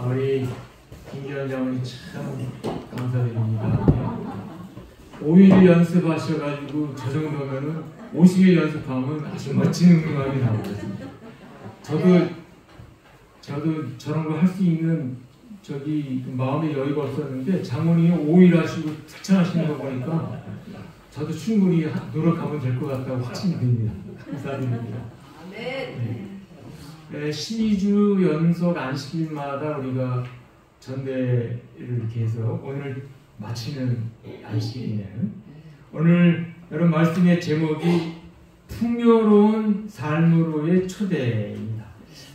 우리 김기현 장모님 참 감사드립니다. 5일 연습하셔가지고 저 정도면은 50일 연습하면 아주 멋진 음악이 나오거든요. 저도 저런 거 할 수 있는 마음의 여유가 없었는데 장모님이 5일 하시고 특창하시는 거 보니까 저도 충분히 노력하면 될 것 같다고 확신이 듭니다. 감사드립니다. 네. 12주 연속 안식일마다 우리가 전대를 이렇게 해서 오늘 마치는 안식일이네요. 오늘 여러분 말씀의 제목이 풍요로운 삶으로의 초대입니다.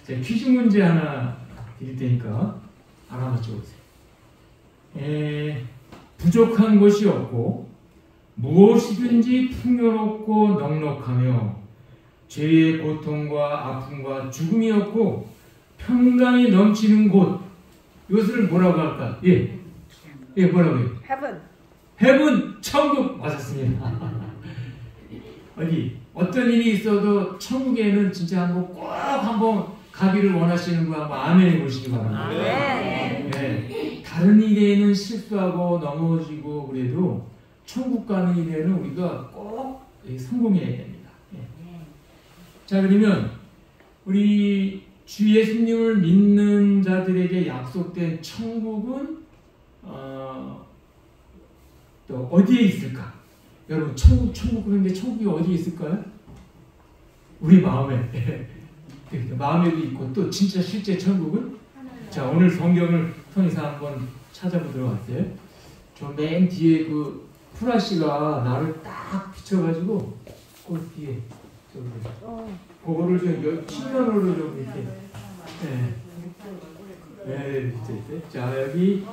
제가 퀴즈 문제 하나 드릴 테니까 하나 맞춰보세요. 부족한 것이 없고 무엇이든지 풍요롭고 넉넉하며 죄의 고통과 아픔과 죽음이 없고 평강이 넘치는 곳, 이것을 뭐라고 할까? 뭐라고요? 헤븐, 천국 맞았습니다. 어떤 일이 있어도 천국에는 진짜 한번 가기를 원하시는 분 한번 아멘 해보시기 바랍니다. 네. 다른 일에는 실수하고 넘어지고 그래도 천국 가는 일에는 우리가 꼭 성공해야 됩니다. 자, 그러면 우리 주 예수님을 믿는 자들에게 약속된 천국은 또 어디에 있을까? 여러분 천국 그런데 천국이 어디에 있을까요? 우리 마음에 마음에도 있고 또 진짜 실제 천국은? 자, 오늘 성경을 통해서 한번 찾아보도록 할게요. 저 맨 뒤에 그 프라시가 나를 딱 비춰가지고 그 뒤에 그거를 좀 측면으로 좀 이렇게 자, 여기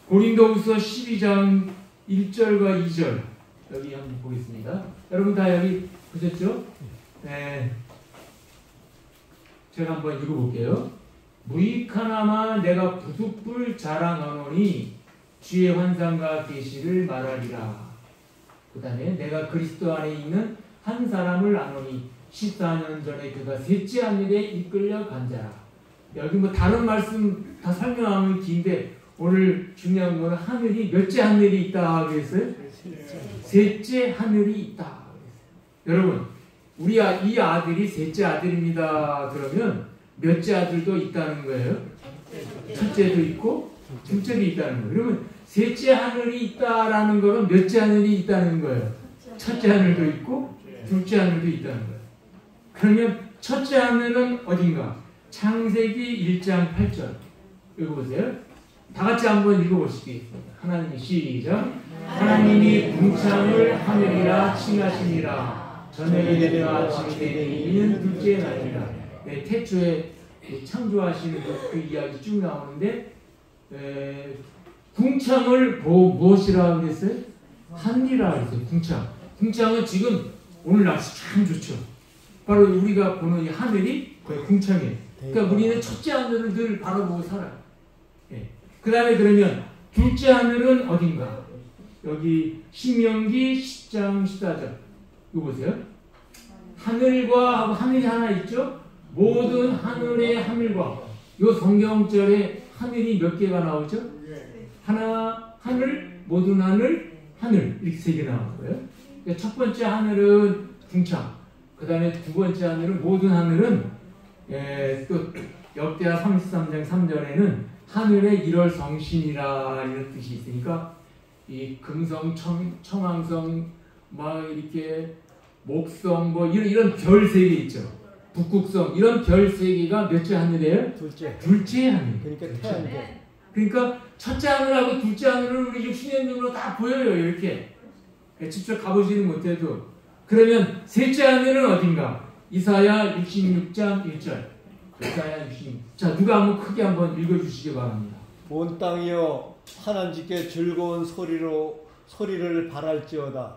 고린도후서 12장 1절과 2절 여기 한번 보겠습니다. 여러분 다 여기 보셨죠? 네. 제가 한번 읽어볼게요. 무익하나마 내가 부득불 자랑하노니 주의 환상과 계시를 말하리라. 그 다음에 내가 그리스도 안에 있는 한 사람을 아노니 14년 전에 그가 셋째 하늘에 이끌려 간 자라. 여기 다른 말씀 다 설명하면 긴데 오늘 중요한 거는 하늘이 몇째 하늘이 있다 그랬어요? 셋째 하늘이 있다 그랬어요. 여러분 우리 이 아들이 셋째 아들입니다. 그러면 몇째 아들도 있다는 거예요? 첫째도 있고 둘째도 있다는 거예요. 그러면 셋째 하늘이 있다라는 거는 몇째 하늘이 있다는 거예요? 첫째 하늘도 있고 둘째 하늘도 있다는 거예요. 그러면 첫째 하늘은 어딘가? 창세기 1장 8절 읽어보세요. 다 같이 한번 읽어보시겠습니다. 하나님이 시작. 하나님이 궁창을 하늘이라 칭하시니라. 저녁이 되며 아침이 되는 둘째 날이라. 네, 태초에 창조하시는 그 이야기 쭉 나오는데 궁창을 무엇이라고 그랬어요? 하늘이라 그랬어요. 궁창은 지금 오늘 날씨 참 좋죠. 바로 우리가 보는 이 하늘이 궁창이에요. 그러니까 우리는 첫째 하늘을 늘 바라보고 살아요. 그 다음에 그러면 둘째 하늘은 어딘가? 여기 신명기 10장 14절 이거 보세요. 하늘과 하고 하늘이 하나 있죠? 모든 하늘의 하늘과 이 성경절에 하늘이 몇 개가 나오죠? 하나, 하늘, 모든 하늘, 하늘 이렇게 세 개 나오는 거예요. 그러니까 첫 번째 하늘은 궁창, 그 다음에 두 번째 하늘은 모든 하늘은 또 역대하 33장 3절에는 하늘의 1월 성신이라 이런 뜻이 있으니까 이 금성, 청왕성, 막 이렇게 목성 뭐 이런 별 세 개 있죠. 북극성 이런 별 세 개가 몇째 하늘이에요? 둘째 하늘. 그러니까 태양계. 그러니까 첫째 하늘하고 둘째 하늘은 우리 지금 수면눈으로 다 보여요. 이렇게 직접 가보지는 못해도. 그러면 셋째 하늘은 어딘가? 이사야 66장 1절. 이사야 66. 자, 누가 한번 크게 한번 읽어주시기 바랍니다. 온 땅이여 하나님께 즐거운 소리를 발할지어다.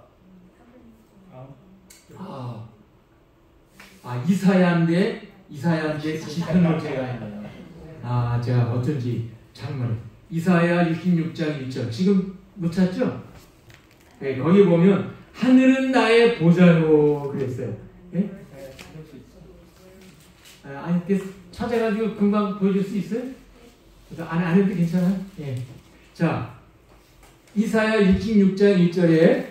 이사야인데 시편을 제가 했네요. 제가 어쩐지 정말 이사야 66장 1절 지금 못 찾죠? 네, 거기 보면 하늘은 나의 보좌로 그랬어요. 네? 아니 찾아가지고 금방 보여줄 수 있어요? 안 해도 괜찮아요? 예. 자, 이사야 66장 1절에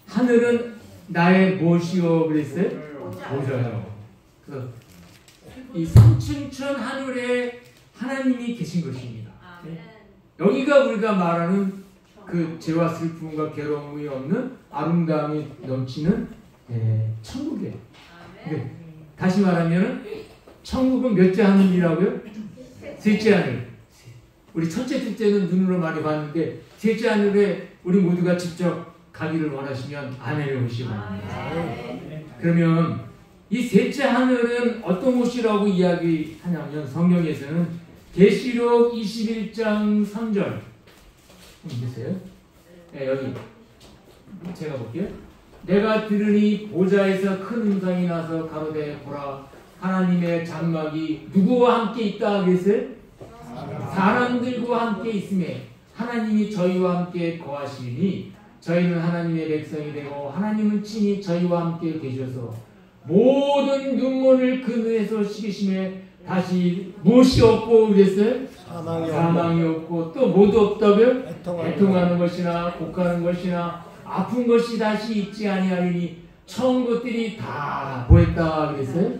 하늘은 나의 무엇이요 그랬어요? 보좌요. 그래서 이 삼층천 하늘에 하나님이 계신 것입니다. 예? 여기가 우리가 말하는 그 죄와 슬픔과 괴로움이 없는 아름다움이 넘치는 천국이에요. 네. 다시 말하면 천국은 몇째 하늘이라고요? 셋째 하늘. 우리 첫째, 둘째는 눈으로 많이 봤는데 셋째 하늘에 우리 모두가 직접 가기를 원하시면 아멘을 오시기 바랍니다. 그러면 이 셋째 하늘은 어떤 곳이라고 이야기하냐면 성경에서는 계시록 21장 3절 보세요. 네, 여기 제가 볼게요. 내가 들으니 보좌에서 큰 음성이 나서 가로되 보라 하나님의 장막이 누구와 함께 있다 하겠어요? 사람들과 함께 있음에 하나님이 저희와 함께 거하시니 저희는 하나님의 백성이 되고 하나님은 친히 저희와 함께 계셔서 모든 눈물을 그 눈에서 씻기심에 다시 무엇이 없고 그랬어요? 사망이 없고 또 뭐도 없다고요? 애통하는 것이나 곡하는 것이나 아픈 것이 다시 있지 아니하리니 처음 것들이 다 보였다 그랬어요?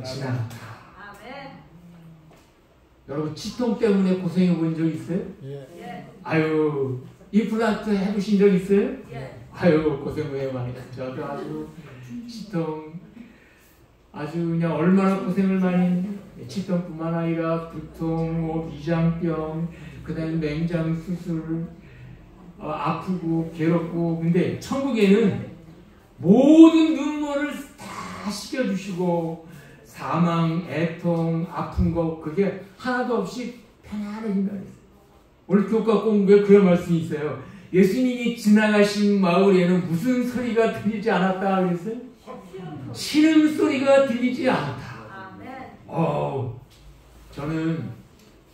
지나갔다. 여러분 치통 때문에 고생해 본 적 있어요? 예. 아유 임플란트 해보신 적 있어요? 아유 고생 왜 많이 했죠. 저도 아주 치통 아주 그냥 얼마나 고생을 많이 했는데 치통뿐만 아니라 두통, 위장병, 그 다음에 맹장 수술 아프고 괴롭고 근데 천국에는 모든 눈물을 다 씻겨주시고 사망, 애통, 아픈 거 그게 하나도 없이 편안해진다 그랬어요. 오늘 교과 공부에 그런 말씀이 있어요. 예수님이 지나가신 마을에는 무슨 소리가 들리지 않았다 그랬어요? 신음소리가 들리지 않았다. 저는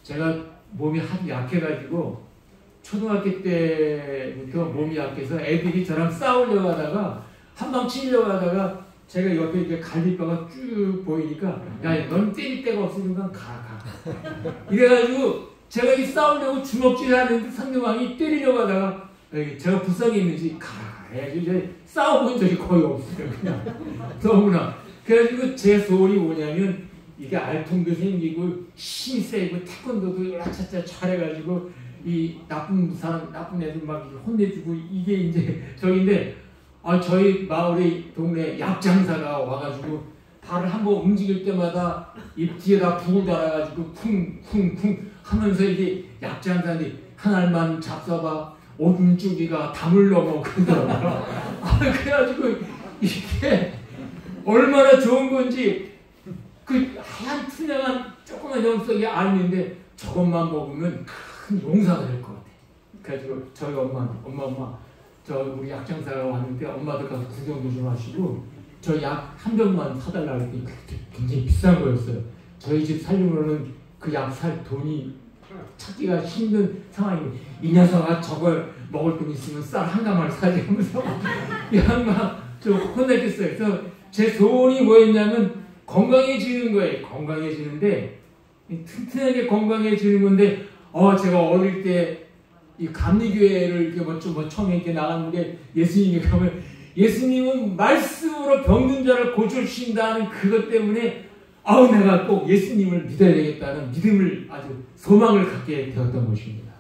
제가 몸이 하도 약해가지고 초등학교 때부터 몸이 약해서 애들이 저랑 싸우려고 하다가 한방 치려고 하다가 제가 옆에 이렇게 갈비뼈가 쭉 보이니까 야, 넌 때릴 데가 없으니까 가. 이래가지고 제가 이 싸우려고 주먹질 하는데 상대방이 때리려고 하다가 제가 불쌍했는지 가라 해야지 싸워본 적이 거의 없어요. 그냥 너무나. 그래가지고 제 소원이 뭐냐면 이게 알통도 생기고 힘이 세고 태권도도 라차차 잘해가지고 이 나쁜 사람 나쁜 애들 막 혼내주고 이게 이제 저인데 저희 마을의 동네 약장사가 와가지고 발을 한번 움직일 때마다 이 뒤에다 북을 달아가지고 쿵쿵쿵 하면서 이게 약장사들이 하나만 잡숴봐 오줌쭈기가 담을 넘어 그러더라고요. 그래가지고 이게 얼마나 좋은 건지 그 하얀 투명한 조그만 염색이 알는데 저것만 먹으면 큰 용사가 될 것 같아. 그래가지고 저희 엄마 저 우리 약장사가 왔는데 엄마들 가서 구경도 좀 하시고 저 약 한 병만 사달라고 했더니 굉장히 비싼 거였어요. 저희 집 살림으로는 그 약 살 돈이 찾기가 힘든 상황이고 이 녀석아 저걸 먹을 돈 있으면 쌀 한 가마를 사지 하면서 이 양반 좀 혼냈겠어요. 그래서 제 소원이 뭐였냐면 건강해지는 거예요. 건강해지는데 튼튼하게 건강해지는 건데 제가 어릴 때 이 감리교회를 이렇게 처음에 이렇게 나갔는데 예수님이 가면 예수님은 말씀으로 병든 자를 고쳐주신다는 그것 때문에 내가 꼭 예수님을 믿어야 되겠다는 믿음을 아주 소망을 갖게 되었던 것입니다.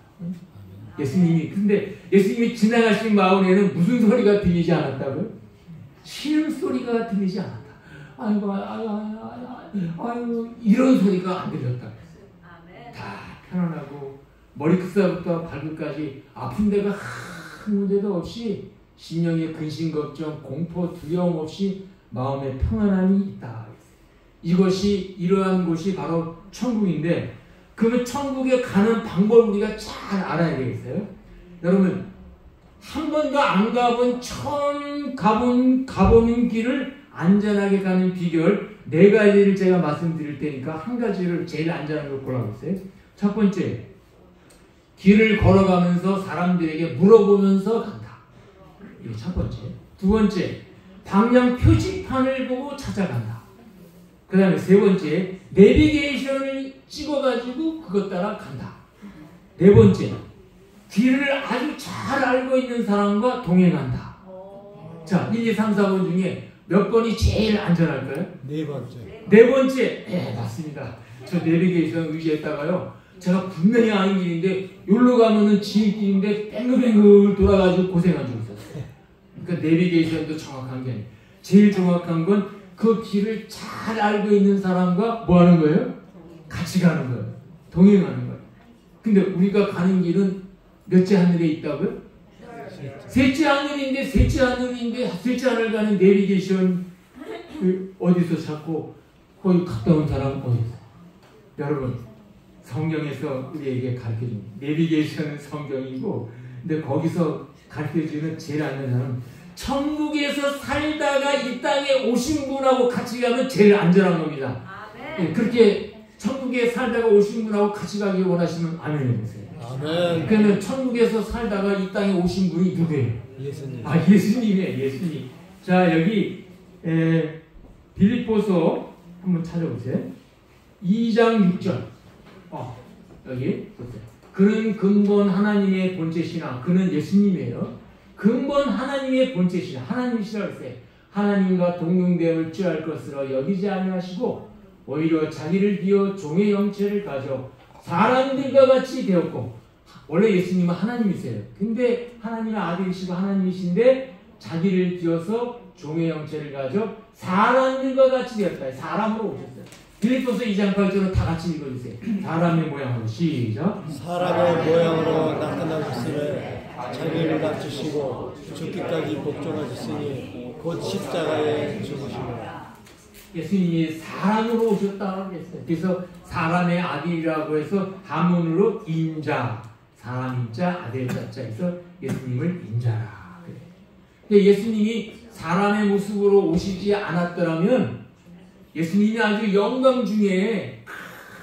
근데 예수님이 지나가신 마을에는 무슨 소리가 들리지 않았다고요? 신음소리가 들리지 않았다. 아이고, 이런 소리가 안 들렸다. 다 편안하고 머리끝부터 발끝까지 아픈 데가 한 군데도 없이 심령의 근심 걱정 공포 두려움 없이 마음의 평안함이 있다. 이것이 이러한 곳이 바로 천국인데 그러면 천국에 가는 방법을 우리가 잘 알아야 되겠어요. 여러분 한 번도 안 가본 처음 가보는 길을 안전하게 가는 비결 4가지를 제가 말씀드릴 테니까 한 가지를 제일 안전한 걸 골라보세요. 첫 번째, 길을 걸어가면서 사람들에게 물어보면서 간다. 이게 첫 번째. 두 번째, 방향 표지판을 보고 찾아간다. 그 다음에 세 번째, 내비게이션을 찍어가지고 그것 따라 간다. 네 번째, 길을 아주 잘 알고 있는 사람과 동행한다. 자, 1, 2, 3, 4번 중에 몇 번이 제일 안전할까요? 네 번째. 네 번째, 맞습니다. 저 내비게이션 의지했다가요, 제가 분명히 아는 길인데 여기로 가면은 지름길인데 뱅글뱅글 돌아가지고 고생한 적이 있었어요. 그러니까 내비게이션도 정확한 게 아니에요. 제일 정확한 건 그 길을 잘 알고 있는 사람과 뭐 하는 거예요? 같이 가는 거예요. 동행하는 거예요. 근데 우리가 가는 길은 몇째 하늘에 있다고요? 셋째 하늘인데 셋째 하늘 가는 내비게이션 어디서 찾고 거기 갔다 온 사람 어디 있어요? 여러분, 성경에서 우리에게 가르쳐줍니다. 내비게이션은 성경이고, 근데 거기서 가르쳐주는 제일 아는 사람은 천국에서 살다가 이 땅에 오신 분하고 같이 가면 제일 안전한 겁니다. 네, 그렇게 천국에 살다가 오신 분하고 같이 가길 원하시면 아멘 해보세요. 아멘. 그러면 천국에서 살다가 이 땅에 오신 분이 누구예요? 예수님. 예수님이에요. 예수님. 자, 여기 빌립보서 한번 찾아보세요. 2장 6절. 여기 보세요. 그는 근본 하나님의 본체시나, 그는 예수님이에요. 근본 하나님의 본체시나, 하나님이시라 했어요. 하나님과 동등됨을 취할 것으로 여기지 아니하시고 오히려 자기를 비워 종의 형체를 가져 사람들과 같이 되었고, 원래 예수님은 하나님이세요. 근데 하나님의 아들이시고 하나님이신데 자기를 비워서 종의 형체를 가져 사람들과 같이 되었다. 사람으로 오셨어요. 빌립보서 2장 8절은 다 같이 읽어주세요. 사람의 모양으로. 시작. 사람의 모양으로 나타나셨으며 자기를 낮추시고 죽기까지 복종하셨으니 곧 십자가에 죽으시며. 예수님이 사람으로 오셨다고 했어요. 그래서 사람의 아들이라고 해서 한문으로 인자, 사람 인자, 아들 자자에서 예수님을 인자라 그래요. 근데 예수님이 사람의 모습으로 오시지 않았더라면, 예수님이 아주 영광 중에,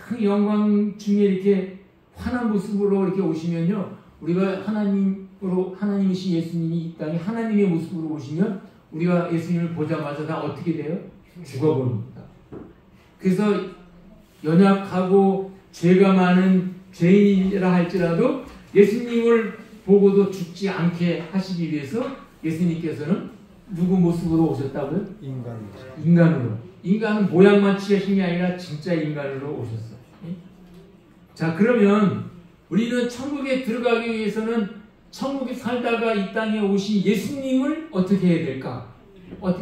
큰 영광 중에 이렇게 환한 모습으로 이렇게 오시면요, 우리가 하나님이신 예수님이 이 땅에 하나님의 모습으로 오시면 우리가 예수님을 보자마자 다 어떻게 돼요? 죽어버립니다. 그래서 연약하고 죄가 많은 죄인이라 할지라도 예수님을 보고도 죽지 않게 하시기 위해서 예수님께서는 누구 모습으로 오셨다고요? 인간으로. 인간은 모양만 취하신 게 아니라 진짜 인간으로 오셨어요. 자, 그러면 우리는 천국에 들어가기 위해서는 천국에 살다가 이 땅에 오신 예수님을 어떻게 해야 될까?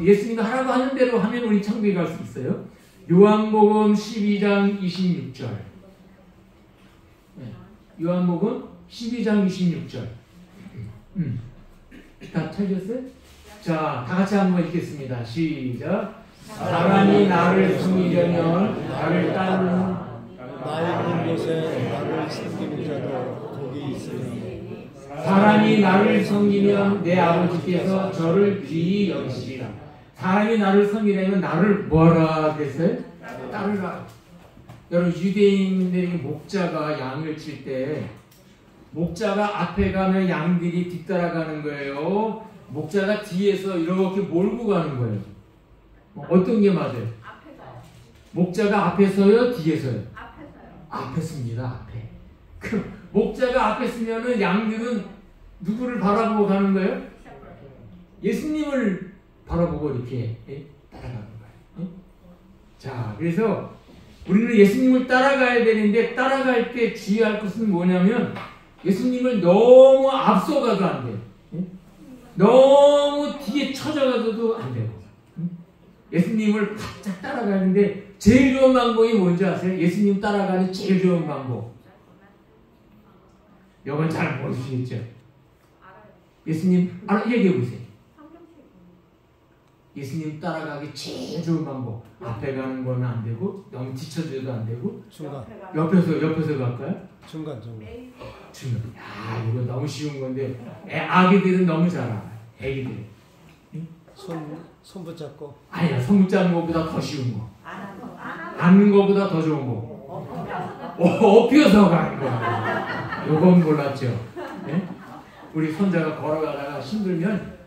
예수님이 하라고 하는 대로 하면 우리 천국에 갈 수 있어요. 요한복음 12장 26절. 요한복음 12장 26절. 다 찾으셨어요? 자, 다 같이 한번 읽겠습니다. 시작. 사람이 나를 섬기려면 나를 따르는 나 있는 곳에 나를 섬기는 자도 거기 있으니 사람이 나를 섬기면 내 아버지께서 저를 귀히 여기시리라. 사람이 나를 섬기려면 나를 뭐라 그랬어요? 따르라. 여러분, 유대인들이 목자가 양을 칠 때 목자가 앞에 가면 양들이 뒤따라가는 거예요. 목자가 뒤에서 이렇게 몰고 가는 거예요. 어떤 게 맞아요? 앞에서요. 목자가 앞에 서요? 뒤에 서요? 앞에서요. 앞에 씁니다. 앞에. 그 목자가 앞에 쓰면은 양들은 누구를 바라보고 가는 거예요? 예수님을 바라보고 이렇게 따라가는 거예요. 자, 그래서 우리는 예수님을 따라가야 되는데, 따라갈 때 주의할 것은 뭐냐면 예수님을 너무 앞서가도 안 돼요. 너무 뒤에 쳐져가도 안 돼요. 예수님을 바짝 따라가는데 제일 좋은 방법이 뭔지 아세요? 예수님 따라가는 제일 좋은 방법. 이건 잘 모르시겠죠? 예수님 얘기해 보세요. 예수님 따라가기 제일 좋은 방법. 앞에 가는 건 안 되고, 너무 뒤쳐져도 안 되고, 중간. 옆에서 갈까요? 중간. 야, 이거 너무 쉬운 건데 아기들은 너무 잘 알아요. 애기들. 손 붙잡고. 아니야, 손 붙잡는 것보다 더 쉬운 거. 앉는 것보다 더 좋은 거. 엎혀서 가는 거. 요건 몰랐죠. 네? 우리 손자가 걸어가다가 힘들면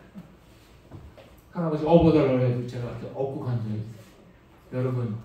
할아버지 업어달라고 해도 제가 업고 간 적이 있어요. 여러분,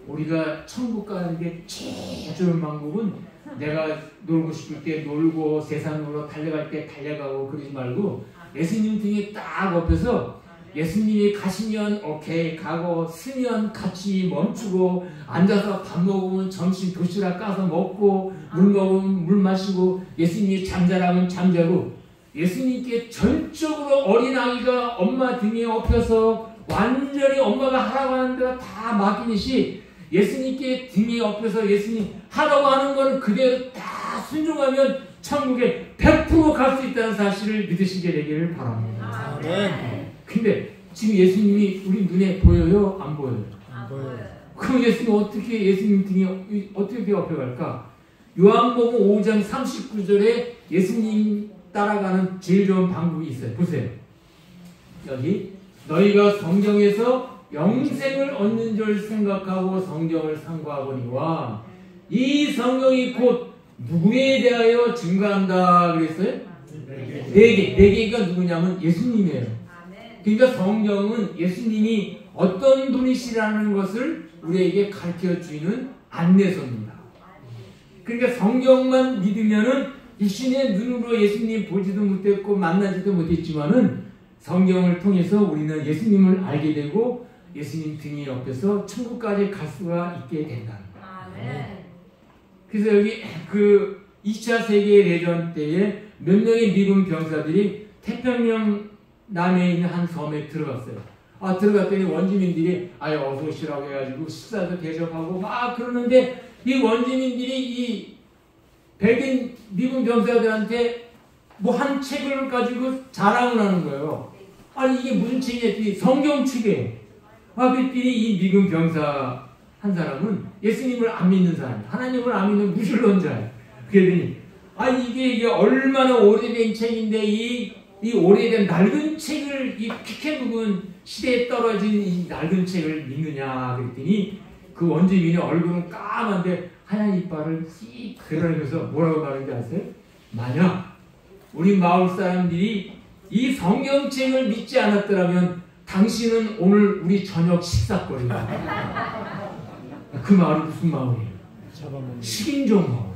우리가 천국 가는 게 제일 좋은 방법은 내가 놀고 싶을 때 놀고 세상으로 달려갈 때 달려가고 그러지 말고 예수님 등에 딱 엎여서 예수님이 가시면 오케이 가고 쓰면 같이 멈추고 앉아서 밥 먹으면 점심 도시락 까서 먹고 물 먹으면 물 마시고 예수님이 잠자라면 잠자고 예수님께 전적으로 어린아이가 엄마 등에 엎여서 완전히 엄마가 하라고 하는 대로 다 맡기듯이 예수님께 등에 엎여서 예수님 하라고 하는 거는 그대로 다 순종하면 천국에 100% 갈 수 있다는 사실을 믿으시게 되기를 바랍니다. 근데 지금 예수님이 우리 눈에 보여요? 안 보여요? 안 보여요. 그럼 예수님 어떻게 예수님 등에 어떻게 엎여갈까? 요한복음 5장 39절에 예수님 따라가는 제일 좋은 방법이 있어요. 보세요. 여기 너희가 성경에서 영생을 얻는 줄 생각하고 성경을 상고하거니와 이 성경이 곧 누구에 대하여 증거한다 그랬어요? 네 개가 누구냐면 예수님이에요. 그러니까 성경은 예수님이 어떤 분이시라는 것을 우리에게 가르쳐 주는 안내서입니다. 그러니까 성경만 믿으면은 육신의 눈으로 예수님 보지도 못했고 만나지도 못했지만은 성경을 통해서 우리는 예수님을 알게 되고 예수님 등에 엎여서 천국까지 갈 수가 있게 된다. 그래서 여기 그 2차 세계대전 때에 몇 명의 미군 병사들이 태평양 남해에 있는 한 섬에 들어갔어요. 들어갔더니 원주민들이 어서 오시라고 해가지고 식사도 대접하고 막 그러는데 이 원주민들이 이 백인 미군 병사들한테 뭐 한 책을 가지고 자랑을 하는 거예요. 아니 이게 무슨 책이냐? 성경책이에요. 그랬더니 이 미군 병사 한 사람은 예수님을 안 믿는 사람, 하나님을 안 믿는 무신론자예요. 그랬더니 이게 얼마나 오래된 책인데 이 오래된 낡은 책을 이 피케 묵은 시대에 떨어진 이 낡은 책을 믿느냐 그랬더니 그 원주민의 얼굴은 까만데 하얀 이빨을 씩 그러면서 뭐라고 말하는지 아세요? 만약 우리 마을 사람들이 이 성경책을 믿지 않았더라면 당신은 오늘 우리 저녁 식사거리다. 그 마을이 무슨 마을이에요? 식인종 마을.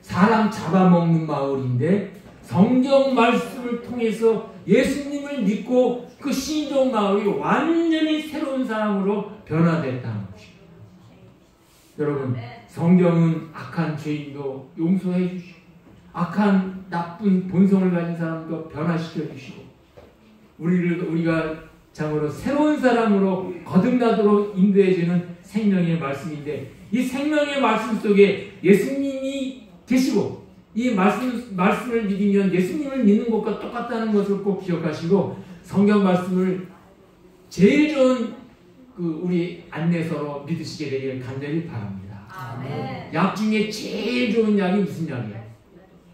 사람 잡아먹는 마을인데 성경 말씀을 통해서 예수님을 믿고 그 식인종 마을이 완전히 새로운 사람으로 변화됐다는 것입니다. 여러분, 성경은 악한 죄인도 용서해 주시고 악한 나쁜 본성을 가진 사람도 변화시켜 주시고 우리가 참으로 새로운 사람으로 거듭나도록 인도해 주는 생명의 말씀인데 이 생명의 말씀 속에 예수님이 계시고 이 말씀을 믿으면 예수님을 믿는 것과 똑같다는 것을 꼭 기억하시고 성경 말씀을 제일 좋은 우리 안내서로 믿으시게 되기를 간절히 바랍니다. 아멘. 약 중에 제일 좋은 약이 무슨 약이에요?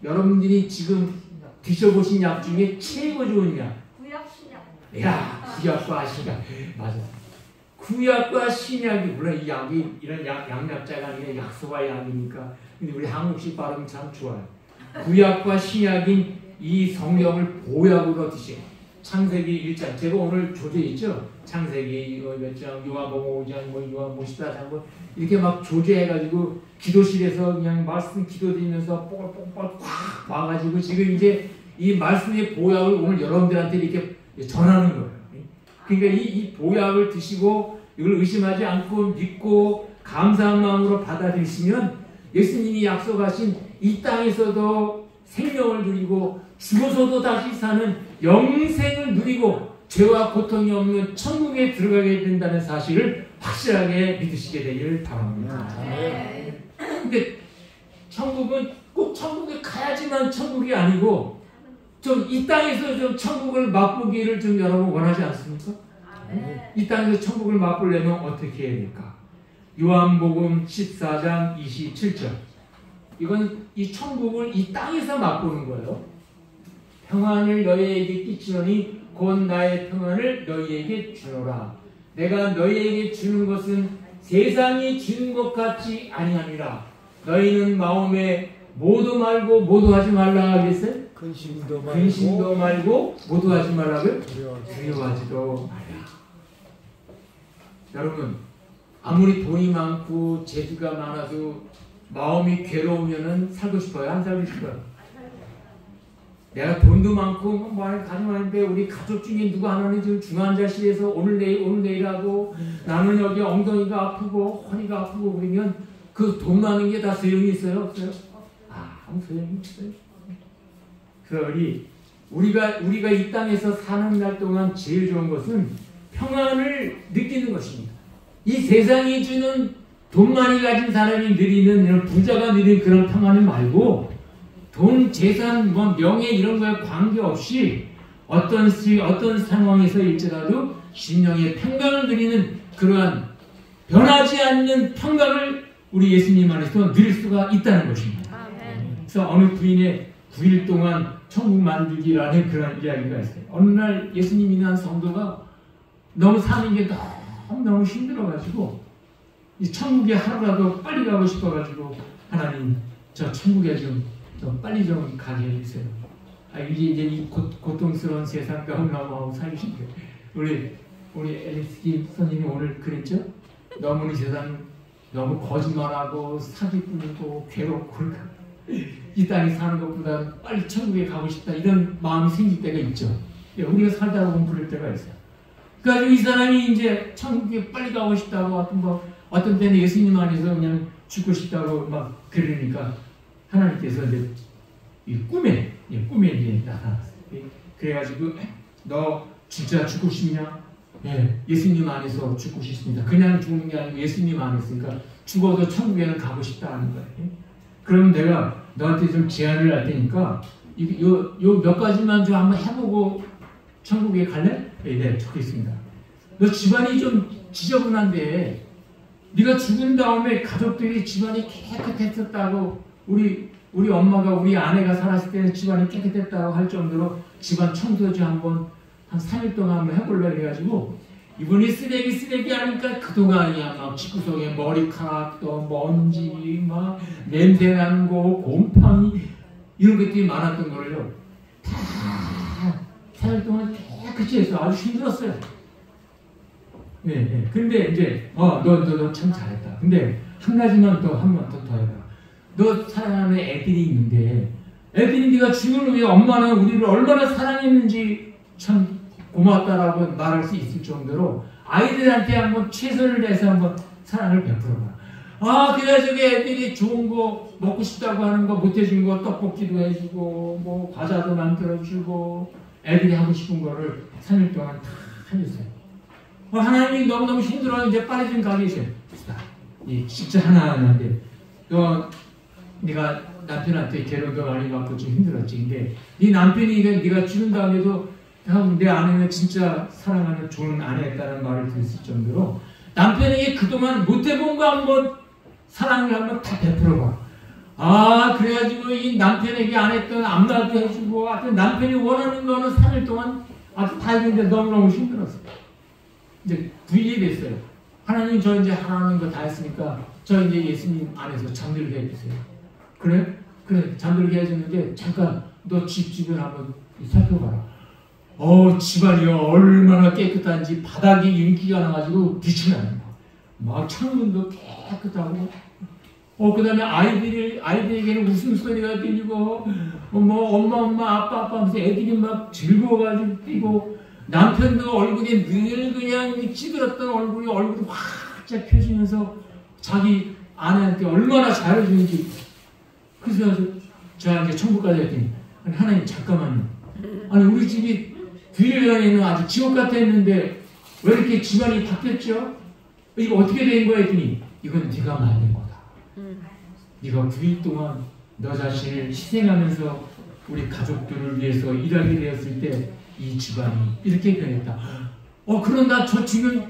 여러분들이 지금 드셔보신 약 중에 최고 좋은 약. 구약 신약. 구약과 신약. 맞아. 구약과 신약이 물론 이 약이 이런 양약자가 아니라 약소가 약이니까. 근데 우리 한국식 발음 참 좋아요. 구약과 신약인 이 성경을 보약으로 드세요. 창세기 1장. 제가 오늘 조제했죠. 창세기 몇 장, 요한복음 5장, 요한복음 14장 이렇게 막 조제해가지고 기도실에서 그냥 말씀 기도드리면서 뽀글뽀글 꽉 와가지고 지금 이제 이 말씀의 보약을 오늘 여러분들한테 이렇게 전하는 거예요. 그러니까 이 보약을 드시고 이걸 의심하지 않고 믿고 감사한 마음으로 받아들이시면 예수님이 약속하신 이 땅에서도 생명을 누리고 죽어서도 다시 사는 영생을 누리고 죄와 고통이 없는 천국에 들어가게 된다는 사실을 확실하게 믿으시게 되기를 바랍니다. 근데 천국은 꼭 천국에 가야지만 천국이 아니고 좀 이 땅에서 좀 천국을 맛보기를 좀 여러분 원하지 않습니까? 이 땅에서 천국을 맛보려면 어떻게 해야 될까? 요한복음 14장 27절. 이건 이 천국을 이 땅에서 맛보는 거예요. 평안을 너희에게 끼치노니 곧 나의 평안을 너희에게 주노라. 내가 너희에게 주는 것은 세상이 주는 것 같지 아니하니라. 너희는 마음에 모두 말고 모두 하지 말라 하겠어요? 근심도 말고 모두 하지 말라고요? 두려워하지도 말라. 여러분, 아무리 돈이 많고 재주가 많아도 마음이 괴로우면은 살고 싶어요? 안 살고 싶어요? 내가 돈도 많고 뭐 가지고 많은데 우리 가족 중에 누구 하나는 지금 중환자실에서 오늘 내일 하고 나는 여기 엉덩이가 아프고 허리가 아프고 그러면 그 돈 많은 게 다 소용이 있어요? 없어요? 아무 소용이 없어요. 그러니 우리가 이 땅에서 사는 날 동안 제일 좋은 것은 평안을 느끼는 것입니다. 이 세상이 주는 돈 많이 가진 사람이 누리는 이런 부자가 누리는 그런 평안을 말고 돈, 재산, 명예 이런 거에 관계없이 어떤 상황에서 일지라도 심령의 평강을 누리는 그러한 변하지 않는 평강을 우리 예수님 안에서 누릴 수가 있다는 것입니다. 그래서 어느 부인의 9일 동안 천국 만들기라는 그런 이야기가 있어요. 어느 날 예수님이 난 성도가 너무 사는 게 너무 힘들어가지고 이 천국에 하루라도 빨리 가고 싶어가지고 하나님 저 천국에 좀 빨리 좀 가게 해주세요. 이제 이 고통스러운 세상 가운데 살으신데 우리 엘리스기 선생님이 오늘 그랬죠? 너무 이 세상 너무 거짓말하고 사기 뿌리고 괴롭고 이 땅에 사는 것보다 빨리 천국에 가고 싶다 이런 마음이 생길 때가 있죠. 우리가 살다 보면 그럴 때가 있어요. 그래서 이 사람이 이제 천국에 빨리 가고 싶다고 어떤 때는 예수님 안에서 그냥 죽고 싶다고 막 그러니까 하나님께서 이제 이 꿈에 이제 나타났어요. 그래가지고 너 진짜 죽고 싶냐? 네, 예수님 안에서 죽고 싶습니다. 그냥 죽는 게 아니고 예수님 안에서 그러니까 죽어도 천국에는 가고 싶다는 거예요. 그럼 내가 너한테 좀 제안을 할 테니까 요 몇 가지만 좀 한번 해보고 천국에 갈래? 네, 좋겠습니다. 너 집안이 좀 지저분한데 네가 죽은 다음에 가족들이 집안이 깨끗했었다고 우리 엄마가 우리 아내가 살았을 때는 집안이 깨끗했다고 할 정도로 집안 청소지 한번 한 3일 동안 한번 해보려고 해가지고 이분이 쓰레기 하니까 그동안이야 막 집구석에 머리카락 또 먼지 막 냄새나는 거 곰팡이 이런 것들이 많았던 거를요 다 3일 동안 깨끗이 해서 아주 힘들었어요. 네. 근데 이제 너 참 잘했다. 근데 한 가지만 더 한 번 더 해봐. 너 사랑하는 애들이 있는데 애들이 네가 죽은 후에 엄마는 우리를 얼마나 사랑했는지 참 고맙다라고 말할 수 있을 정도로 아이들한테 한번 최선을 다해서 한번 사랑을 베풀어봐. 그래가지고 애들이 좋은 거 먹고 싶다고 하는 거 못 해준 거 떡볶이도 해주고 뭐 과자도 만들어주고 애들이 하고 싶은 거를 3일 동안 다 해주세요. 하나님이 너무너무 힘들어 이제 빨리 좀 가게 해주세요. 진짜 하나하나인데 네가 남편한테 괴로움도 많이 받고 좀 힘들었지. 근데 네 남편이 네가 죽은 다음에도 내 아내는 진짜 사랑하는 좋은 아내였다는 말을 들었을 정도로 남편에게 그동안 못해본 거 한번 사랑을 한번 다 베풀어봐. 그래가지고 이 남편에게 안 했던 앞날도 해주고 하여튼 남편이 원하는 거는 3일 동안 아주 다 했는데 너무너무 힘들었어. 이제 부인이 됐어요. 하나님 저 이제 하라는 거 다 했으니까 저 이제 예수님 안에서 잠들게 해주세요. 그래 잠들게 해주는데 잠깐 너 집 주변 한번 살펴봐라. 집안이요 얼마나 깨끗한지 바닥에 윤기가 나가지고 빛이 나요. 막 창문도 깨끗하고 그 다음에 아이들에게는 웃음소리가 들리고 엄마 아빠 하면서 애들이 막 즐거워가지고 뛰고 남편도 얼굴이 늘 그냥 찌그렀던 얼굴이 활짝 펴지면서 자기 아내한테 얼마나 잘해주는지. 그래서 제가 이제 천국까지 했더니 하나님 잠깐만요. 우리 집이 9일 전에는 아주 지옥 같았는데 왜 이렇게 집안이 바뀌었죠? 이거 어떻게 된 거야 했더니 이건 네가 만든 거다. 네가 9일 동안 너 자신을 희생하면서 우리 가족들을 위해서 일하게 되었을 때 이 집안이 이렇게 변했다. 그럼 나 저 지금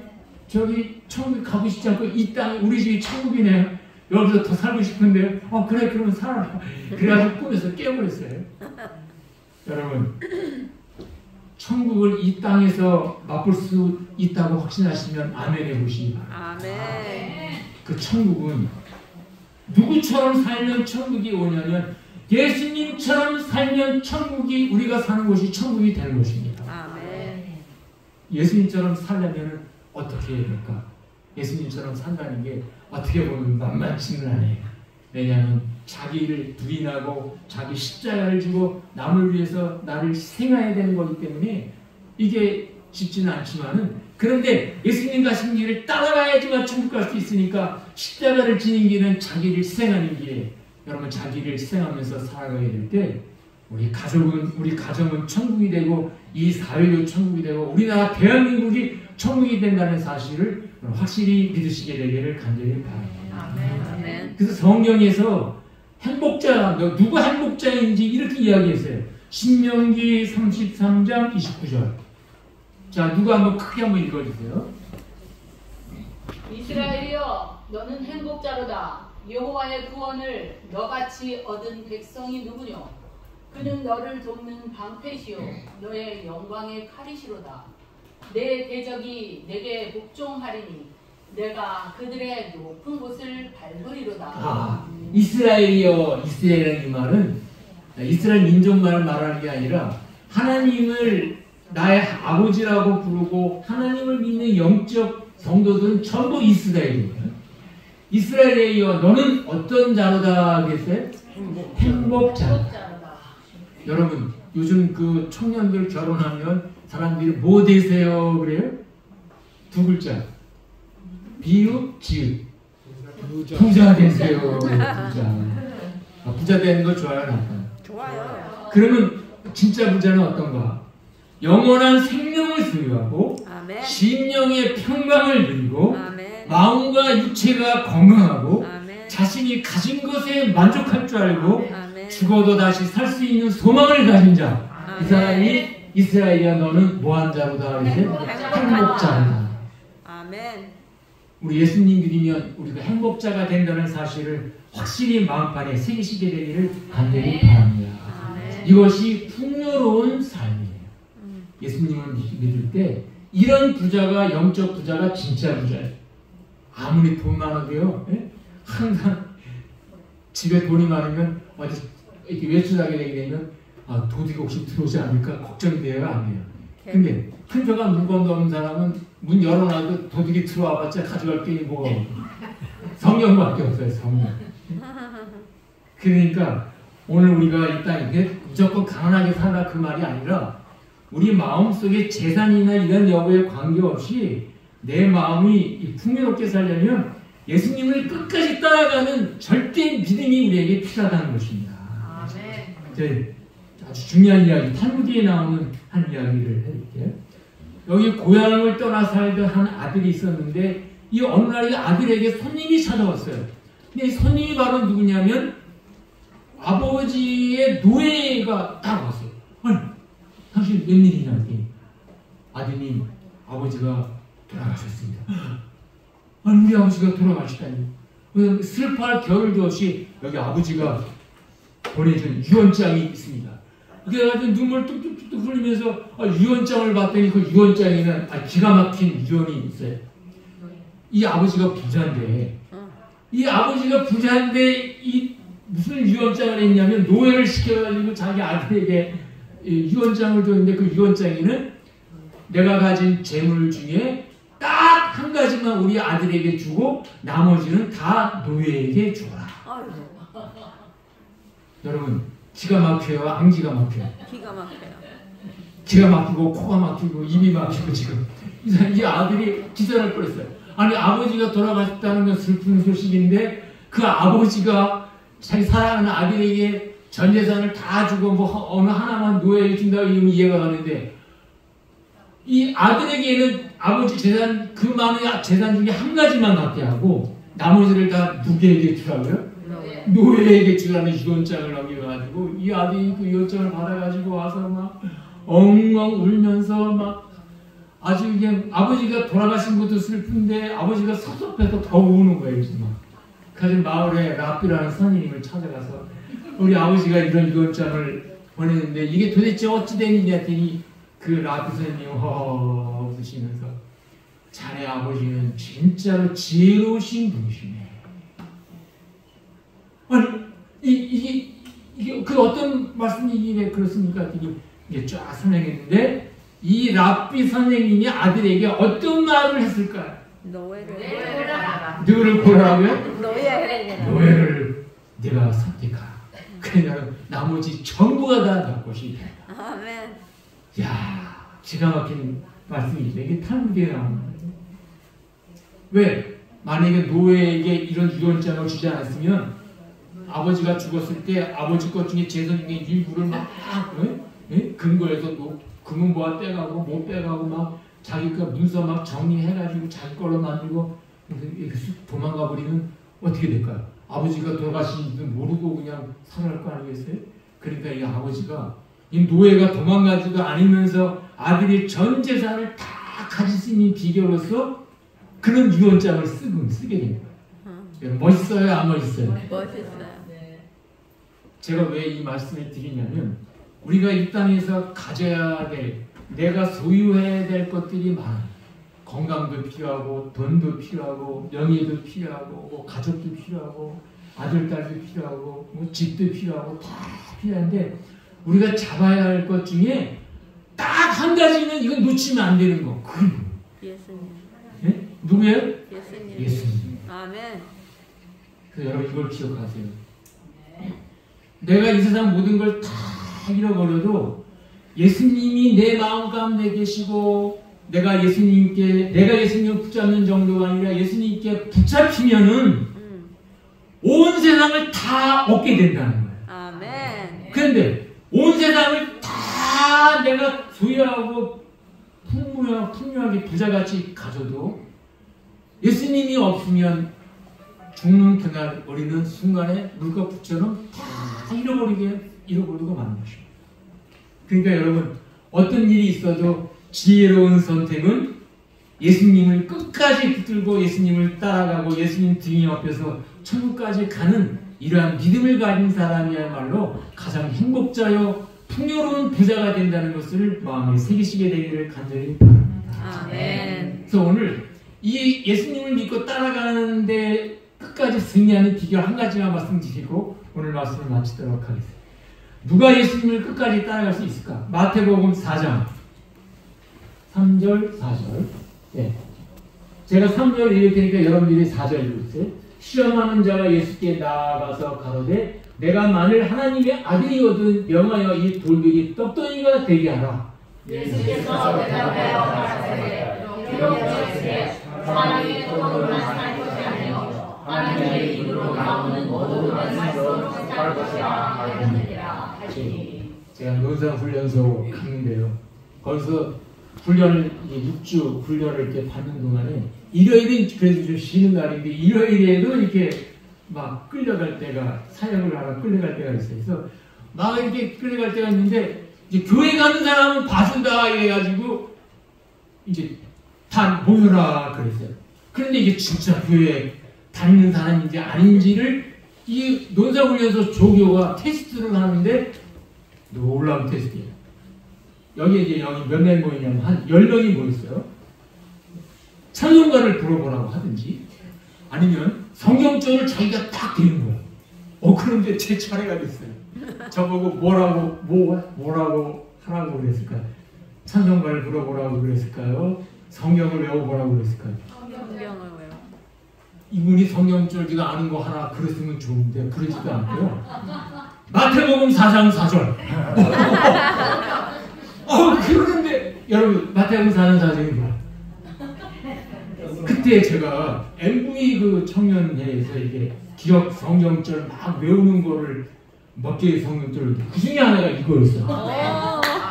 저기 천국 가고 싶지 않고 이 땅이 우리 집이 천국이네. 여기서 더 살고 싶은데 그래 그러면 살아라. 그래가지고 꿈에서 깨버렸어요. 여러분 천국을 이 땅에서 맛볼 수 있다고 확신하시면 아멘 해보시기 바랍니다. 아멘. 그 천국은 누구처럼 살면 천국이 오냐면 예수님처럼 살면 천국이 우리가 사는 곳이 천국이 되는 것입니다. 아멘. 예수님처럼 살려면 어떻게 해야 될까? 예수님처럼 산다는 게 어떻게 보면 만만치는 않아요. 왜냐하면 자기를 부인하고 자기 십자가를 지고 남을 위해서 나를 희생해야 되는 거기 때문에 이게 쉽지는 않지만은, 그런데 예수님 가신 길을 따라가야지만 천국 갈 수 있으니까 십자가를 지는 길은 자기를 희생하는 길에, 여러분 자기를 희생하면서 살아가야 될 때 우리 가정은 천국이 되고 이 사회도 천국이 되고 우리나라 대한민국이 천국이 된다는 사실을 확실히 믿으시게 되기를 간절히 바랍니다. 아멘. 그래서 성경에서 행복자, 누가 행복자인지 이렇게 이야기했어요. 신명기 33장 29절. 자, 누가 한번 크게 한번 읽어주세요. 이스라엘이여, 너는 행복자로다. 여호와의 구원을 너같이 얻은 백성이 누구뇨? 그는 너를 돕는 방패시요 너의 영광의 칼이시로다. 내 대적이 내게 복종하리니 내가 그들의 높은 곳을 밟으리로다. 이스라엘이여, 이스라엘이라는 이 말은 이스라엘 민족만을 말하는 게 아니라 하나님을 나의 아버지라고 부르고 하나님을 믿는 영적 성도들은 전부 이스라엘이에요. 이스라엘이여, 너는 어떤 자로다 하겠어요? 행복자로다. 여러분, 요즘 그 청년들 결혼하면 사람들이 뭐 되세요 그래요? 두 글자. 비읍, 지읒. 부자 되세요. 부자 되는 거 좋아요, 나빠요? 좋아요. 그러면 진짜 부자는 어떤가? 영원한 생명을 소유하고 아멘. 심령의 평강을 누리고 아멘. 마음과 육체가 건강하고 아멘. 자신이 가진 것에 만족할 줄 알고 아멘. 죽어도 다시 살 수 있는 소망을 가진 자. 이 아멘. 사람이 이스라엘이야, 너는 뭐한 자로다? 행복자로다. 아멘. 우리 예수님 믿으면 우리가 행복자가 된다는 사실을 확실히 마음판에 새기시게 되기를 간절히 바랍니다. 아멘. 이것이 풍요로운 삶이에요. 예수님을 믿을 때 이런 부자가, 영적 부자가 진짜 부자예요. 아무리 돈 많아도요, 예? 항상 집에 돈이 많으면 어디 이렇게 외출하게 되게 되면 도둑이 혹시 들어오지 않을까 걱정이 돼요, 안 돼요? 근데 큰 벼가 물건도 없는 사람은 문 열어놔도 도둑이 들어와봤자 가져갈 게 뭐가 없고 성령밖에 없어요, 성령. 그러니까 오늘 우리가 일단 이게 무조건 가난하게 살라 그 말이 아니라 우리 마음속에 재산이나 이런 여부에 관계없이 내 마음이 풍요롭게 살려면 예수님을 끝까지 따라가는 절대 믿음이 우리에게 필요하다는 것입니다. 아멘. 아주 중요한 이야기, 탈무드에 나오는 한 이야기를 해드릴게요. 여기 고향을 떠나 살던 한 아들이 있었는데 이 어느 날 이 아들에게 손님이 찾아왔어요. 근데 이 손님이 바로 누구냐면 아버지의 노예가 딱 왔어요. 아니, 당신 웬일이냐 했더니 아드님, 아버지가 돌아가셨습니다. 아니, 우리 아버지가 돌아가시다니. 슬퍼할 겨를도 없이 여기 아버지가 보내준 유언장이 있습니다. 그래가지고 눈물 뚝뚝뚝 흘리면서 유언장을 봤더니 그 유언장에는 기가 막힌 유언이 있어요. 이 아버지가 부자인데, 이 무슨 유언장을 했냐면 노예를 시켜가지고 자기 아들에게 유언장을 줬는데 그 유언장에는 내가 가진 재물 중에 딱 한 가지만 우리 아들에게 주고 나머지는 다 노예에게 줘라. 여러분, 기가 막혀요? 안 기가 막혀요? 기가 막혀요. 기가 막히고 코가 막히고 입이 막히고 지금 이 아들이 기절할 뻔했어요. 아니, 아버지가 돌아가셨다는 건 슬픈 소식인데 그 아버지가 자기 사랑하는 아들에게 전 재산을 다 주고 뭐 어느 하나만 노예해 준다고 이해가 가는데 이 아들에게는 아버지 재산, 그 많은 재산 중에 한 가지만 갖게 하고 나머지를 다 누구에게 주라고요? 노예에게 주라는 유언장을 넘겨가지고 이 아들이 그 유언장을 받아가지고 와서 막 엉엉 울면서 막 아주 이게 아버지가 돌아가신 것도 슬픈데 아버지가 섭섭해서 더 우는 거예요. 막. 그래서 마을에 랍비라는 선생님을 찾아가서 우리 아버지가 이런 유언장을 보냈는데 이게 도대체 어찌 된 일이냐 했더니 그 랍비 선생님이 웃으시면서 자네 아버지는 진짜로 지혜로우신 분이시네. 아니, 이게 그 어떤 말씀이 이게 그렇습니까? 이게 쫙 설명했는데 이 랍비 선생님이 아들에게 어떤 말을 했을까요? 노예를 누구를 고라고요? 노예를 노예를 내가 선택하라. 그러면 나머지 전부가 다 내 것이 된다. 아멘. 야, 기가 막힌 말씀이죠. 이게 탈무드에 나오는 거예요. 왜? 만약에 노예에게 이런 유언장을 주지 않았으면 아버지가 죽었을 때 아버지 것 중에 재산 중에 일부를 막 근거해서 금은 뭐가 빼가고 못 빼가고 막 자기 거 문서 막 정리해가지고 자기 걸로 만들고 도망가 버리면 어떻게 될까요? 아버지가 돌아가신 줄 모르고 그냥 살아갈 거 아니겠어요? 그러니까 이 아버지가 이 노예가 도망가지도 않으면서 아들이 전 재산을 다 가질 수 있는 비결로서 그런 유언장을 쓰게 된 거예요. 멋있어요? 안 멋있어요? 멋있어요. 제가 왜 이 말씀을 드리냐면 우리가 이 땅에서 가져야 될 내가 소유해야 될 것들이 많아요. 건강도 필요하고 돈도 필요하고 명예도 필요하고 뭐 가족도 필요하고 아들 딸도 필요하고 뭐 집도 필요하고 다 필요한데 우리가 잡아야 할 것 중에 딱 한 가지는 이건 놓치면 안 되는 거. 그건 예수님. 예? 누구예요? 예수님. 예수님. 아멘. 그래서 여러분 이걸 기억하세요. 내가 이 세상 모든 걸 다 잃어버려도 예수님이 내 마음 가운데 계시고 내가 예수님을 붙잡는 정도가 아니라 예수님께 붙잡히면은 온 세상을 다 얻게 된다는 거예요. 아멘. 그런데 온 세상을 다 내가 소유하고 풍요하게 부자같이 가져도 예수님이 없으면 죽는 그날 우리는 순간에 물거품처럼 다 잃어버리고 마는 것입니다. 그러니까 여러분 어떤 일이 있어도 지혜로운 선택은 예수님을 끝까지 붙들고 예수님을 따라가고 예수님 등 옆에서 천국까지 가는 이러한 믿음을 가진 사람이야말로 가장 행복자요 풍요로운 부자가 된다는 것을 마음에 새기시게 되기를 간절히 바랍니다. 아멘. 그래서 오늘 이 예수님을 믿고 따라가는데 끝까지 승리하는 비결 한 가지만 말씀드리고 오늘 말씀을 마치도록 하겠습니다. 누가 예수님을 끝까지 따라갈 수 있을까? 마태복음 4장 3절 4절. 네. 제가 3절 읽을 테니까 여러분들이 4절 읽으세요. 시험하는 자가 예수께 나아가서 가로되 내가 만일 하나님의 아들이거든 명하여 이 돌들이 떡덩이가 되게 하라. 예수께서 대답하여 가라사대 기록되었으되 사람의 돈으로만 살 것이 아니요 하나님의 입으로 나오는 모든 말씀으로 살 것이라 하였느니라 하시니. 제가 논산훈련소 갔는데요. 거기서 훈련을 6주 훈련을 이렇게 받는 동안에 일요일은 그래도 좀 쉬는 날인데 일요일에도 이렇게 막 끌려갈 때가 사역을 하러 끌려갈 때가 있어요. 그래서 막 이렇게 끌려갈 때가 있는데 이제 교회 가는 사람은 봐준다 해가지고 이제 다 모여라 그랬어요. 그런데 이게 진짜 교회 다니는 사람인지 아닌지를 이 논산훈련소 조교가 테스트를 하는데 놀라운 테스트예요. 여기 몇 명 모이냐면 한 10명이 모였어요. 찬송가를 불러보라고 하든지 아니면 성경적으로 자기가 딱 되는 거예요. 그런데 제 차례가 됐어요. 저보고 뭐라고 하라고 그랬을까요? 찬송가를 불러보라고 그랬을까요? 성경을 외워보라고 그랬을까요? 성경을 외워. 이분이 성경줄기가 아는 거 하나 그랬으면 좋은데 그러지도 않고요. 마태복음 4장 4절. 그러는데 여러분 마태복음 4장 4절이 뭐야? 그때 제가 MV 그 청년회에서 이게 기억 성경절 막 외우는 거를 몇 개의 성경절 그 중에 하나가 이거였어요.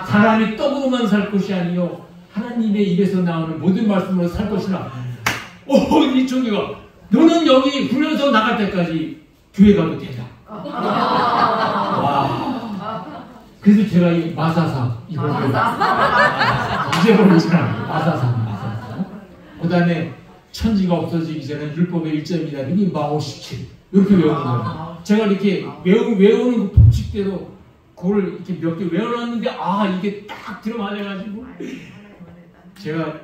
사람이 떡으로만 살 것이 아니요 하나님의 입에서 나오는 모든 말씀으로 살 것이라. 이 종교가 너는 여기 훈련소 나갈 때까지 교회 가도 된다. 와. 그래서 제가 이 마사사 이걸 잊어버리잖아요. 마사사. 그 다음에 천지가 없어지기 전에 율법의 1점이라더니 마오십칠 이렇게 외우는 거예요. 제가 이렇게 외우는 그 법칙대로 그걸 이렇게 몇 개 외워놨는데 이게 딱 들어맞아가지고 제가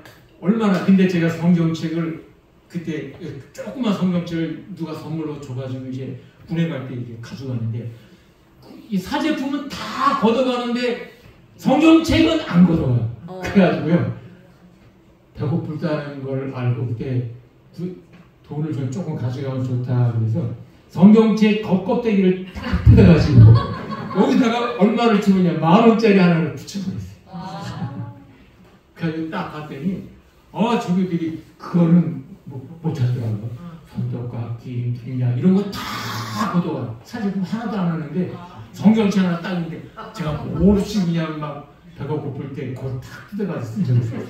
근데 제가 성경책을 그때 조그만 성경책을 누가 선물로 줘가지고 이제 군에 갈 때 이렇게 가져가는데 이 사제품은 다 걷어가는데 성경책은 안 걷어가요. 그래가지고요 배고프다는 걸 알고 그때 돈을 좀 조금 가져가면 좋다 그래서 성경책 겉껍데기를 딱 뜯어가지고 여기다가 얼마를 주느냐 10,000원짜리 하나를 붙여버렸어요. 그래서 딱 봤더니 저기들이 그거는 못 찾더라고요. 성경과 기림, 분량 이런 거 다 보도가 사실 하나도 안 하는데 성경책 하나 딱 있는데 제가 몹시 그냥 막 배가 고플 때 그걸 탁 뜯어가서 쓴 적이 있어요.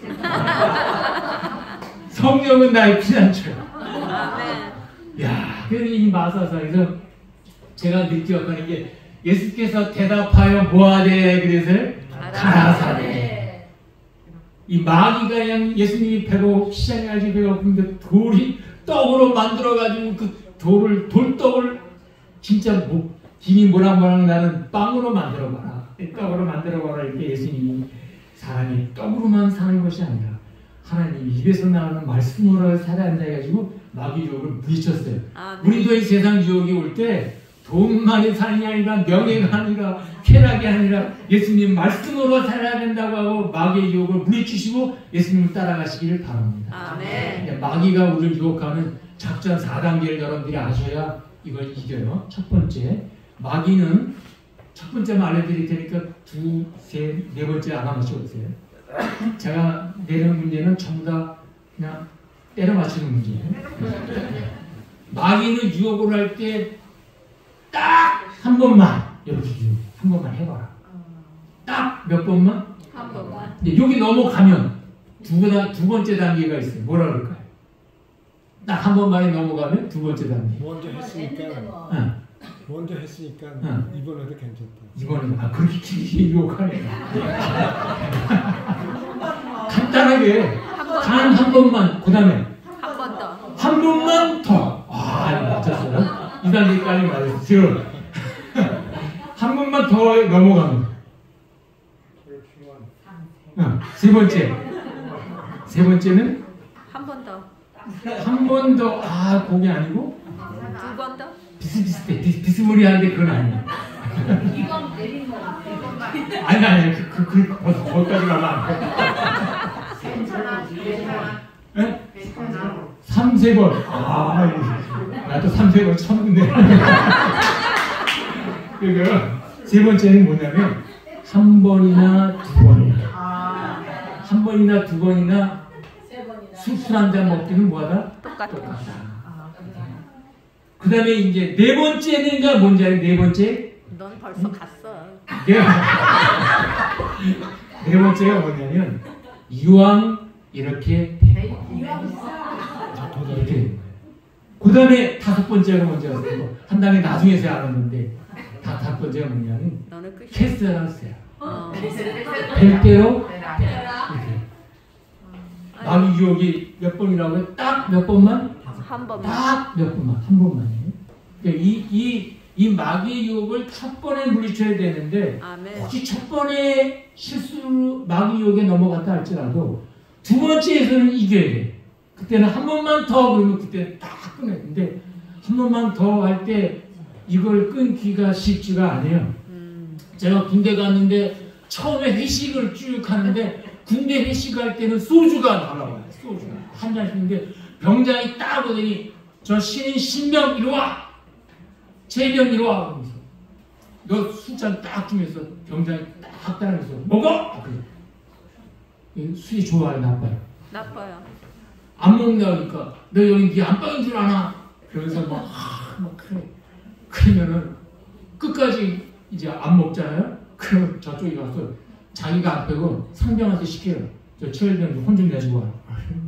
성경은 나의 피난처야. 아멘. 야, 그래서 이 마사사에서 제가 늘 기억하는 게 예수께서 대답하여 뭐하되 그래서 가라사대. 이 마귀가 그냥 예수님이 시장에 알지 배가 고픈데 돌이 떡으로 만들어가지고 그 돌떡을 진짜 김이 모락모락 나는 빵으로 만들어봐라. 떡으로 만들어봐라. 이렇게 예수님이 사람이 떡으로만 사는 것이 아니라 하나님 입에서 나오는 말씀으로 살아간다 해가지고 마귀 유혹을 물리쳤어요. 우리도 이 세상 유혹이 올 때 돈만이 사는 게 아니라 명예가 아니라 쾌락이 아니라 예수님 말씀으로 살아야 된다고 하고 마귀의 유혹을 물리치시고 예수님을 따라가시기를 바랍니다. 아멘. 마귀가 우리를 유혹하는 작전 4단계를 여러분들이 아셔야 이걸 이겨요. 첫 번째, 마귀는 첫 번째만 알려드릴 테니까 네 번째 알아 맞춰보세요. 제가 내는 문제는 전부 다 그냥 때려 맞추는 문제예요. 마귀는 유혹을 할 때 딱 한 번만 이렇게 한 번만 해봐라. 딱 몇 번만? 한 번만. 근데 여기 넘어가면 두 번째 단계가 있어요. 뭐라 그럴까요? 딱 한 번만에 넘어가면 두 번째 단계. 먼저 했으니까 응. 이번에도 괜찮다. 이번에는 그렇게 길게 유혹하네. 간단하게 단 한 번만, 그 다음에 한 번 더. 한 번만 더. 맞췄어요. 이 단계까지 맞았어요. 한 번만 더 넘어가면. 세 번째는 한 번 더. 한 번 더. 그게 아니고 두 번 더. 비슷비슷해. 비스무리한데 그건 아니에요. 이건 내린 거 아니, 거기까지 가면 안 돼. 괜찮아. 3-4번. 나도 3-4번 처음 듣네. 그러니까 세 번째는 뭐냐면 한 번이나 두 번이나 한 번이나 두 번이나 술 한 잔 먹기는 뭐하다? 똑같다. 그 다음에 이제 네 번째는가 뭔지 알아요? 네 번째? 넌 벌써 갔어. 네 번째가 뭐냐면 이왕 이렇게 이렇게. 그 다음에 다섯 번째가 뭔지 아세요? 한 다음에 나중에서야 알았는데 다섯 번째가 뭐냐면 너는 끝이야. 캐스라스야. 될 대로 이렇게. 마귀 유혹이 몇 번이라고 해요? 딱 몇 번만? 한 번만. 딱 몇 번만? 한 번만이에요. 그러니까 이 마귀 유혹을 첫 번에 물리쳐야 되는데 아멘. 혹시 첫 번에 실수로 마귀 유혹에 넘어갔다 할지라도 두 번째에서는 이겨야 돼. 그때는 한 번만 더 그러면 그때 딱 끊었는데 한 번만 더 할 때 이걸 끊기가 쉽지가 않아요. 제가 군대 갔는데 처음에 회식을 쭉 하는데 군대 회식할 때는 소주가 나와요. 소주가 한 잔씩인데 병장이 딱 오더니 저 신인 신병 이리 와, 재병 이리 와 그러면서 너 술잔 딱 주면서 병장이 딱 따라면서 먹어. 술이 좋아요, 나빠요? 나빠요. 안 먹는다니까 너 여기 네 안방인 줄 아나? 그러면서 막 그러면은 끝까지 이제 안 먹잖아요. 그러면 저쪽에 가서 자기가 안 빼고 상병한테 시켜요. 저 최열병 혼 좀 내주고 와요.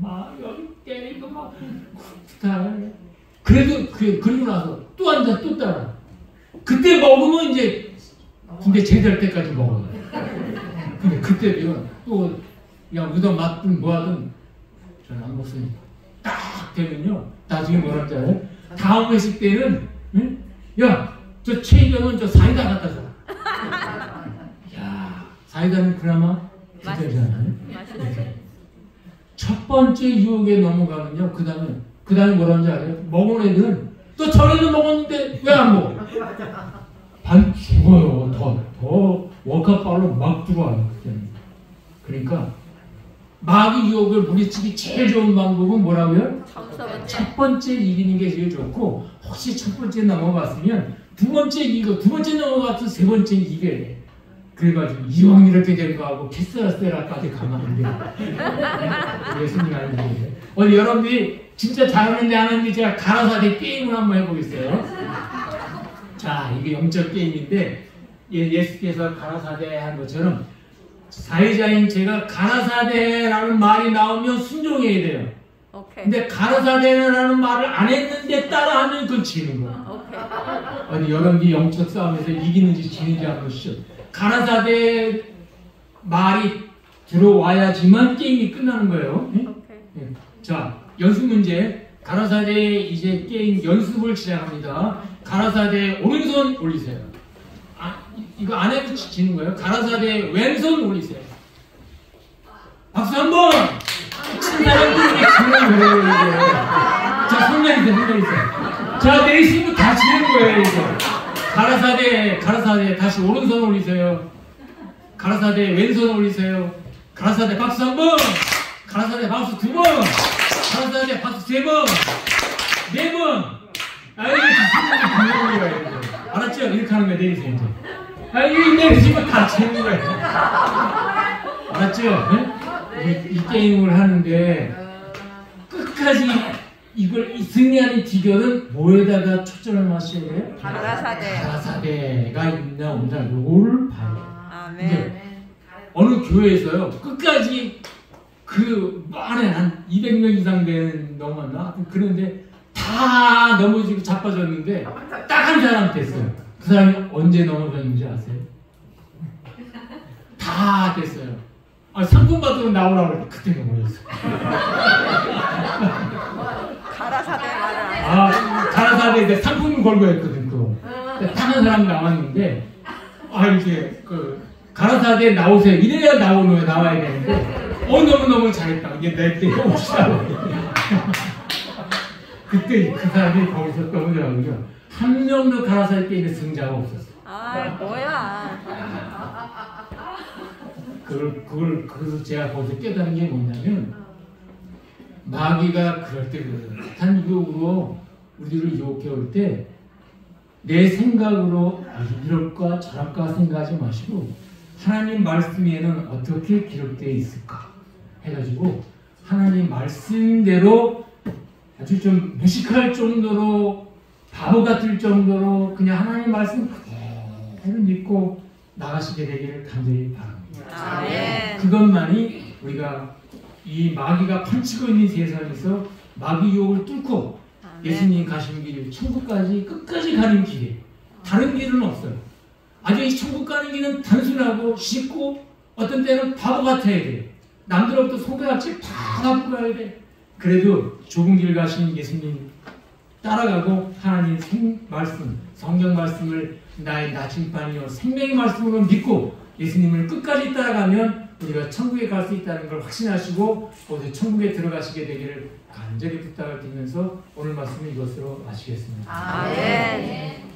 막 여기 때리고 막 그래도 그리고 나서 또 한 잔 또 따라. 그때 먹으면 이제 군대 제대할 때까지 먹어요. 근데 그때 되면 또 그냥 우선 맞든 뭐하든 저는 안 먹습니다. 딱 되면요. 나중에 뭐랄지 알아요? 다음 회식 때는 응? 야, 저 최희병은 저 사이다 갖다 줘. 야, 사이다는 그나마 괜찮잖아요. 첫 번째 유혹에 넘어가면요. 그 다음에 뭐라는지 알아요? 먹은 애들은 또 전에도 먹었는데 왜 안 먹어? 반 죽어요. 더 원카발로 막 들어와요. 그때는. 그러니까 마귀 유혹을 물리치기 제일 좋은 방법은 뭐라고요? 첫 번째 이기는 게 제일 좋고 혹시 첫 번째 넘어갔으면 두 번째 넘어가서 세 번째 이겨야 돼. 그래가지고 이왕 이렇게 된 거하고 캐스라스테라까지 가면 안 돼. 예수님 아니에요. 오늘 여러분들이 진짜 잘하는지 안 하는지 제가 가라사대 게임을 한번 해보겠어요. 자, 이게 영적 게임인데 예수께서 가라사대 한 것처럼 사회자인 제가 가라사대라는 말이 나오면 순종해야 돼요. 오케이. 근데 가라사대라는 말을 안 했는데 따라하면 그건 지는 거야. 오케이. 아니 여러분이 영적 싸움에서 이기는지 지는지 한번 보시죠. 가라사대 말이 들어와야지만 게임이 끝나는 거예요. 네? 오케이. 네. 자, 연습 문제. 가라사대 이제 게임 연습을 시작합니다. 가라사대 오른손 올리세요. 이거 안 해도 지는 거예요. 가라사대 왼손 올리세요. 박수 한 번! 친 사람들이 지는 거예요, 이게. 자, 손 내리세요. 자, 내리시면 다 지는 거예요, 이거. 가라사대, 다시 오른손 올리세요. 가라사대 왼손 올리세요. 가라사대 박수 한 번! 가라사대 박수 두 번! 가라사대 박수 세 번! 네 번! 이렇게 지는 거예요. 알았죠? 이렇게 하는 거예요, 내리세요, 이제. 이렇게 내리시면 다 지는 거예요. 알았죠? 네? 이 게임을 하는데 끝까지 이걸 승리하는 비결은 뭐에다가 초점을 맞춰야 돼요? 가라사대가 있나 없나 요거를 봐요. 아멘. 어느 교회에서요 끝까지 그 안에 한 200명 이상 되는 넘었나? 그런데 다 넘어지고 자빠졌는데 딱 한 사람 됐어요. 그 사람이 언제 넘어졌는지 아세요? 다 됐어요. 상품 받으러 나오라고 할 때 그때 넘어졌어요. 가라사대 말아. 가라사대 상품 걸고 했거든, 그거. 타는 사람 나왔는데, 이제, 가라사대 나오세요. 이래야 나와야 되는데, 너무너무 잘했다. 이게 내 때 혹시라고. 그때 그 사람이 거기서 넘어져가지고, 한 명도 가라사대 게임에 승자가 없었어요. 뭐야. 그래서 제가 거기서 깨달은 게 뭐냐면, 마귀가 그럴 때 그런 유혹으로 우리를 유혹해 올 때 내 생각으로 이럴까 저럴까 생각하지 마시고 하나님 말씀에는 어떻게 기록되어 있을까 해가지고 하나님 말씀대로 아주 좀 무식할 정도로 바보 같을 정도로 그냥 하나님 말씀 그대로 믿고 나가시게 되기를 간절히 바랍니다. 아멘. 그것만이 우리가 이 마귀가 판치고 있는 세상에서 마귀 유혹을 뚫고 예수님 가신 길, 천국까지 끝까지 가는 길에 다른 길은 없어요. 아주 이 천국 가는 길은 단순하고 쉽고 어떤 때는 바보 같아야 돼요. 남들로부터 손가락질 다 갖고 가야 돼. 그래도 좁은 길 가신 예수님 따라가고 하나님 말씀, 성경 말씀을 나의 나침반이요 생명의 말씀으로 믿고 예수님을 끝까지 따라가면 우리가 천국에 갈 수 있다는 걸 확신하시고 모두 천국에 들어가시게 되기를 간절히 부탁을 드리면서 오늘 말씀은 이것으로 마치겠습니다. 아멘.